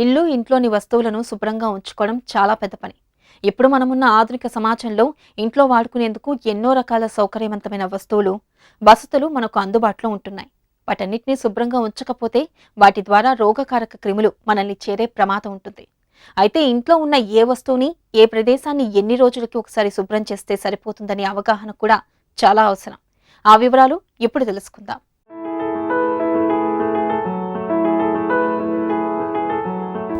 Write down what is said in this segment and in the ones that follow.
ఇల్లు, ఇంట్లోని వస్తువులను శుభ్రంగా ఉంచుకోవడం చాలా పెద్ద పని. ఇప్పుడు మనమున్న ఆధునిక సమాజంలో ఇంట్లో వాడుకునేందుకు ఎన్నో రకాల సౌకర్యవంతమైన వస్తువులు, వసతులు మనకు అందుబాటులో ఉంటున్నాయి. వాటన్నిటినీ శుభ్రంగా ఉంచకపోతే వాటి ద్వారా రోగకారక క్రిములు మనల్ని చేరే ప్రమాదం ఉంటుంది. అయితే ఇంట్లో ఉన్న ఏ వస్తువుని, ఏ ప్రదేశాన్ని ఎన్ని రోజులకి ఒకసారి శుభ్రం చేస్తే సరిపోతుందనే అవగాహన కూడా చాలా అవసరం. ఆ వివరాలు ఇప్పుడు తెలుసుకుందాం.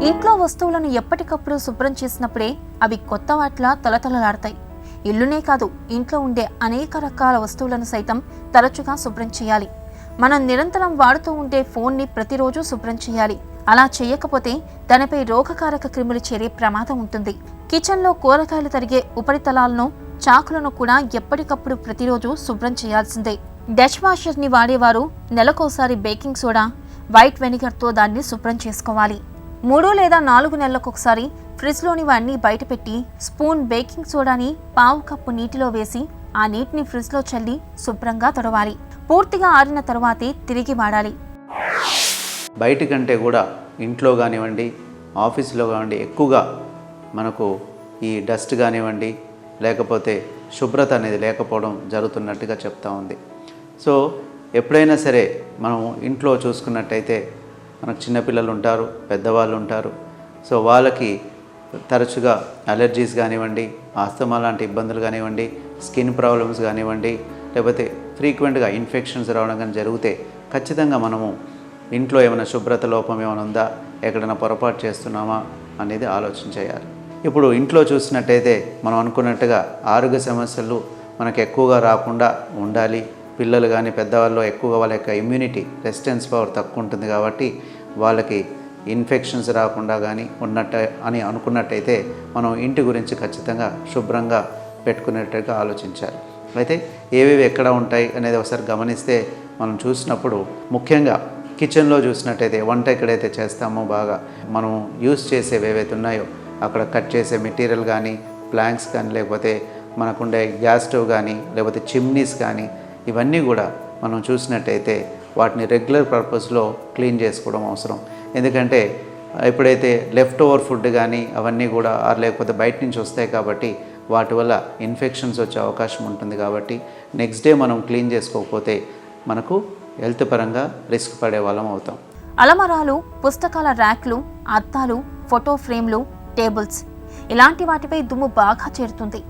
ఇంట్లో వస్తువులను ఎప్పటికప్పుడు శుభ్రం చేసినప్పుడే అవి కొత్త వాటిలా తలతలలాడతాయి. ఇల్లునే కాదు, ఇంట్లో ఉండే అనేక రకాల వస్తువులను సైతం తరచుగా శుభ్రం చేయాలి. మనం నిరంతరం వాడుతూ ఉండే ఫోన్ని ప్రతిరోజు శుభ్రం చేయాలి. అలా చేయకపోతే దానిపై రోగకారక క్రిములు చేరే ప్రమాదం ఉంటుంది. కిచెన్లో కూరగాయలు తరిగే ఉపరితలాలను, చాకులను కూడా ఎప్పటికప్పుడు ప్రతిరోజు శుభ్రం చేయాల్సిందే. డష్ వాషర్ని వాడేవారు నెలకోసారి బేకింగ్ సోడా, వైట్ వెనిగర్తో దాన్ని శుభ్రం చేసుకోవాలి. 3 లేదా 4 నెలలకొకసారి ఫ్రిడ్జ్లోని వాడిని బయటపెట్టి స్పూన్ బేకింగ్ సోడాని పావు కప్పు నీటిలో వేసి ఆ నీటిని ఫ్రిడ్జ్లో చల్లి శుభ్రంగా తొడవాలి. పూర్తిగా ఆరిన తరువాతే తిరిగి వాడాలి. బయట కంటే కూడా ఇంట్లో కానివ్వండి, ఆఫీసులో కానివ్వండి, ఎక్కువగా మనకు ఈ డస్ట్ కానివ్వండి, లేకపోతే శుభ్రత అనేది లేకపోవడం జరుగుతున్నట్టుగా చెప్తా ఉంది. సో ఎప్పుడైనా సరే మనం ఇంట్లో చూసుకున్నట్టయితే మనకు చిన్నపిల్లలు ఉంటారు, పెద్దవాళ్ళు ఉంటారు. సో వాళ్ళకి తరచుగా అలర్జీస్ కానివ్వండి, ఆస్తమా లాంటి ఇబ్బందులు కానివ్వండి, స్కిన్ ప్రాబ్లమ్స్ కానివ్వండి, లేకపోతే ఫ్రీక్వెంట్గా ఇన్ఫెక్షన్స్ రావడం కానీ జరిగితే ఖచ్చితంగా మనము ఇంట్లో ఏమైనా శుభ్రత లోపం ఏమైనా ఉందా, ఎక్కడైనా పొరపాటు చేస్తున్నామా అనేది ఆలోచన చేయాలి. ఇప్పుడు ఇంట్లో చూసినట్టయితే మనం అనుకున్నట్టుగా ఆరోగ్య సమస్యలు మనకు ఎక్కువగా రాకుండా ఉండాలి. పిల్లలు కానీ పెద్దవాళ్ళు ఎక్కువగా వాళ్ళ యొక్క ఇమ్యూనిటీ, రెసిస్టెన్స్ పవర్ తక్కువ ఉంటుంది కాబట్టి వాళ్ళకి ఇన్ఫెక్షన్స్ రాకుండా కానీ అని అనుకున్నట్టయితే మనం ఇంటి గురించి ఖచ్చితంగా శుభ్రంగా పెట్టుకునేట్టుగా ఆలోచించాలి. అయితే ఏవేవి ఎక్కడ ఉంటాయి అనేది ఒకసారి గమనిస్తే మనం చూసినప్పుడు ముఖ్యంగా కిచెన్లో చూసినట్టయితే వంట ఎక్కడైతే చేస్తామో బాగా మనం యూస్ చేసేవి ఏవైతే ఉన్నాయో అక్కడ కట్ చేసే మెటీరియల్ కానీ, ప్లాంక్స్ కానీ, లేకపోతే మనకుండే గ్యాస్ స్టవ్ కానీ, లేకపోతే చిమ్నీస్ కానీ, ఇవన్నీ కూడా మనం చూసినట్టయితే వాటిని రెగ్యులర్ పర్పస్లో క్లీన్ చేసుకోవడం అవసరం. ఎందుకంటే ఎప్పుడైతే లెఫ్ట్ ఓవర్ ఫుడ్ కానీ అవన్నీ కూడా లేకపోతే బయట నుంచి వస్తాయి కాబట్టి వాటి వల్ల ఇన్ఫెక్షన్స్ వచ్చే అవకాశం ఉంటుంది. కాబట్టి నెక్స్ట్ డే మనం క్లీన్ చేసుకోకపోతే మనకు హెల్త్ పరంగా రిస్క్ పడే వాళ్ళం అవుతాం. అలమరాలు, పుస్తకాల ర్యాక్లు, అద్దాలు, ఫోటో ఫ్రేమ్లు, టేబుల్స్ ఇలాంటి వాటిపై దుమ్ము బాగా చేరుతుంది.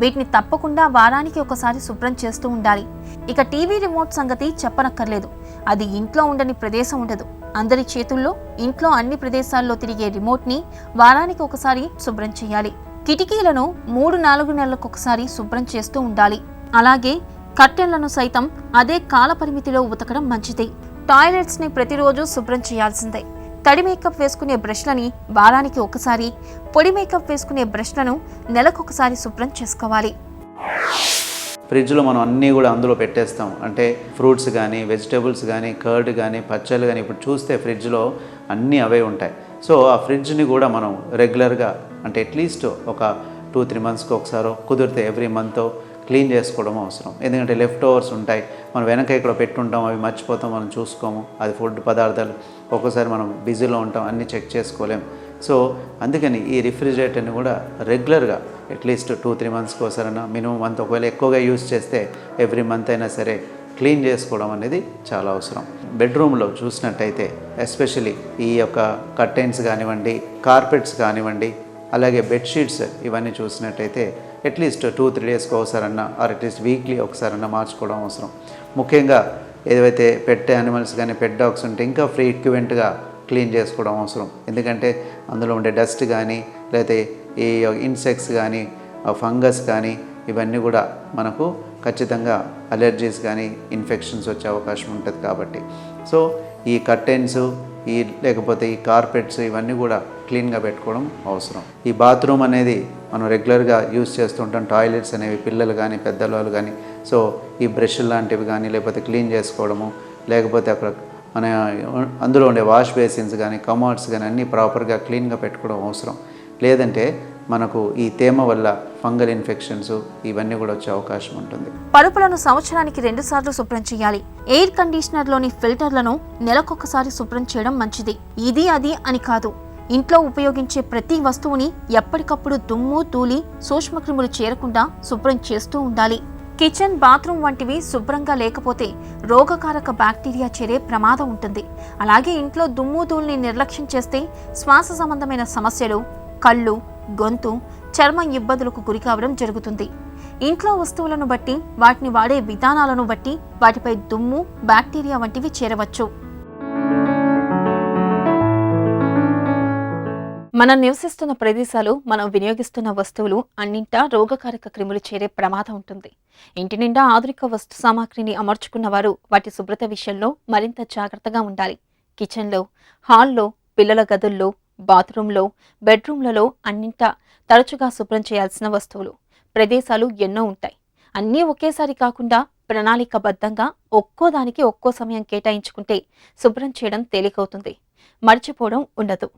వీటిని తప్పకుండా వారానికి ఒకసారి శుభ్రం చేస్తూ ఉండాలి. ఇక టీవీ రిమోట్ సంగతి చెప్పనక్కర్లేదు. అది ఇంట్లో ఉండని ప్రదేశం ఉండదు. అందరి చేతుల్లో ఇంట్లో అన్ని ప్రదేశాల్లో తిరిగే రిమోట్ని వారానికి ఒకసారి శుభ్రం చేయాలి. కిటికీలను 3-4 నెలలకొకసారి శుభ్రం చేస్తూ ఉండాలి. అలాగే కర్టెన్లను సైతం అదే కాల పరిమితిలో ఉతకడం మంచిది. టాయిలెట్స్ని ప్రతిరోజు శుభ్రం చేయాల్సిందే. తడి మేకప్ వేసుకునే బ్రష్లని వారానికి ఒకసారి, పొడి మేకప్ వేసుకునే బ్రష్లను నెలకొకసారి శుభ్రం చేసుకోవాలి. ఫ్రిడ్జ్లో మనం అన్నీ కూడా అందులో పెట్టేస్తాం. అంటే ఫ్రూట్స్ కానీ, వెజిటేబుల్స్ కానీ, కర్డ్ కానీ, పచ్చళ్ళు కానీ ఇప్పుడు చూస్తే ఫ్రిడ్జ్లో అన్నీ అవే ఉంటాయి. సో ఆ ఫ్రిడ్జ్ని కూడా మనం రెగ్యులర్గా అంటే అట్లీస్ట్ ఒక 2-3 మంత్స్కి ఒకసారో, కుదిరితే ఎవ్రీ మంత్ క్లీన్ చేసుకోవడం అవసరం. ఎందుకంటే లెఫ్ట్ ఓవర్స్ ఉంటాయి, మనం వెనక ఇక్కడ పెట్టుంటాం, అవి మర్చిపోతాం, మనం చూసుకోము. అది ఫుడ్ పదార్థాలు ఒక్కోసారి మనం బిజీలో ఉంటాం, అన్నీ చెక్ చేసుకోలేం. సో అందుకని ఈ రిఫ్రిజిరేటర్ని కూడా రెగ్యులర్గా అట్లీస్ట్ 2-3 మంత్స్కి ఒకసారైనా, మినిమం మంత్, ఒకవేళ ఎక్కువగా యూస్ చేస్తే ఎవ్రీ మంత్ అయినా సరే క్లీన్ చేసుకోవడం అనేది చాలా అవసరం. బెడ్రూమ్లో చూసినట్టయితే ఎస్పెషలీ ఈ యొక్క కర్టెన్స్ కానివ్వండి, కార్పెట్స్ కానివ్వండి, అలాగే బెడ్షీట్స్ ఇవన్నీ చూసినట్టయితే అట్లీస్ట్ 2-3 డేస్కి ఒకసారన్నా అట్లీస్ట్ వీక్లీ ఒకసారన్నా మార్చుకోవడం అవసరం. ముఖ్యంగా ఏదైతే పెట్ యానిమల్స్ కానీ, పెట్ డాగ్స్ ఉంటే ఇంకా ఫ్రీక్వెంట్గా క్లీన్ చేసుకోవడం అవసరం. ఎందుకంటే అందులో ఉండే డస్ట్ కానీ, లేకపోతే ఈ ఇన్సెక్ట్స్ కానీ, ఫంగస్ కానీ, ఇవన్నీ కూడా మనకు ఖచ్చితంగా అలర్జీస్ కానీ, ఇన్ఫెక్షన్స్ వచ్చే అవకాశం ఉంటుంది. కాబట్టి సో ఈ కర్టెన్స్, లేకపోతే ఈ కార్పెట్స్ ఇవన్నీ కూడా క్లీన్గా పెట్టుకోవడం అవసరం. ఈ బాత్రూమ్ అనేది మనం రెగ్యులర్గా యూజ్ చేస్తుంటాం. టాయిలెట్స్ అనేవి పిల్లలు కానీ, పెద్దవాళ్ళు కానీ, సో ఈ బ్రష్ లాంటివి కానీ లేకపోతే క్లీన్ చేసుకోవడము, లేకపోతే అక్కడ మన అందులో ఉండే వాష్ బేసిన్స్ కానీ, కమోడ్స్ కానీ అన్నీ ప్రాపర్గా క్లీన్గా పెట్టుకోవడం అవసరం. లేదంటే మనకు ఈ తేమ వల్ల ఫంగల్ ఇన్ఫెక్షన్స్ ఇవన్నీ కూడా వచ్చే అవకాశం ఉంటుంది. పరుపులను సంవత్సరానికి 2 సార్లు శుభ్రం చేయాలి. ఎయిర్ కండిషనర్లోని ఫిల్టర్లను నెలకొకసారి శుభ్రం చేయడం మంచిది. ఇది అది అని కాదు, ఇంట్లో ఉపయోగించే ప్రతి వస్తువుని ఎప్పటికప్పుడు దుమ్ము ధూళి సూక్ష్మక్రిములు చేరకుండా శుభ్రం చేస్తూ ఉండాలి. కిచెన్, బాత్రూమ్ వంటివి శుభ్రంగా లేకపోతే రోగకారక బ్యాక్టీరియా చేరే ప్రమాదం ఉంటుంది. అలాగే ఇంట్లో దుమ్ము ధూళిని నిర్లక్ష్యం చేస్తే శ్వాస సంబంధమైన సమస్యలు, కళ్ళు, గొంతు, చర్మం ఇబ్బందులకు గురికావడం జరుగుతుంది. ఇంట్లో వస్తువులను బట్టి, వాటిని వాడే విధానాలను బట్టి వాటిపై దుమ్ము, బ్యాక్టీరియా వంటివి చేరవచ్చు. మనం నివసిస్తున్న ప్రదేశాలు, మనం వినియోగిస్తున్న వస్తువులు అన్నింటా రోగకారక క్రిములు చేరే ప్రమాదం ఉంటుంది. ఇంటి నిండా ఆధునిక వస్తు సామాగ్రిని అమర్చుకున్న వారు వాటి శుభ్రత విషయంలో మరింత జాగ్రత్తగా ఉండాలి. కిచెన్లో, హాల్లో, పిల్లల గదుల్లో, బాత్రూంలో, బెడ్రూమ్లలో అన్నింటా తరచుగా శుభ్రం చేయాల్సిన వస్తువులు, ప్రదేశాలు ఎన్నో ఉంటాయి. అన్నీ ఒకేసారి కాకుండా ప్రణాళికబద్ధంగా ఒక్కోదానికి ఒక్కో సమయం కేటాయించుకుంటే శుభ్రం చేయడం తేలికవుతుంది, మర్చిపోవడం ఉండదు.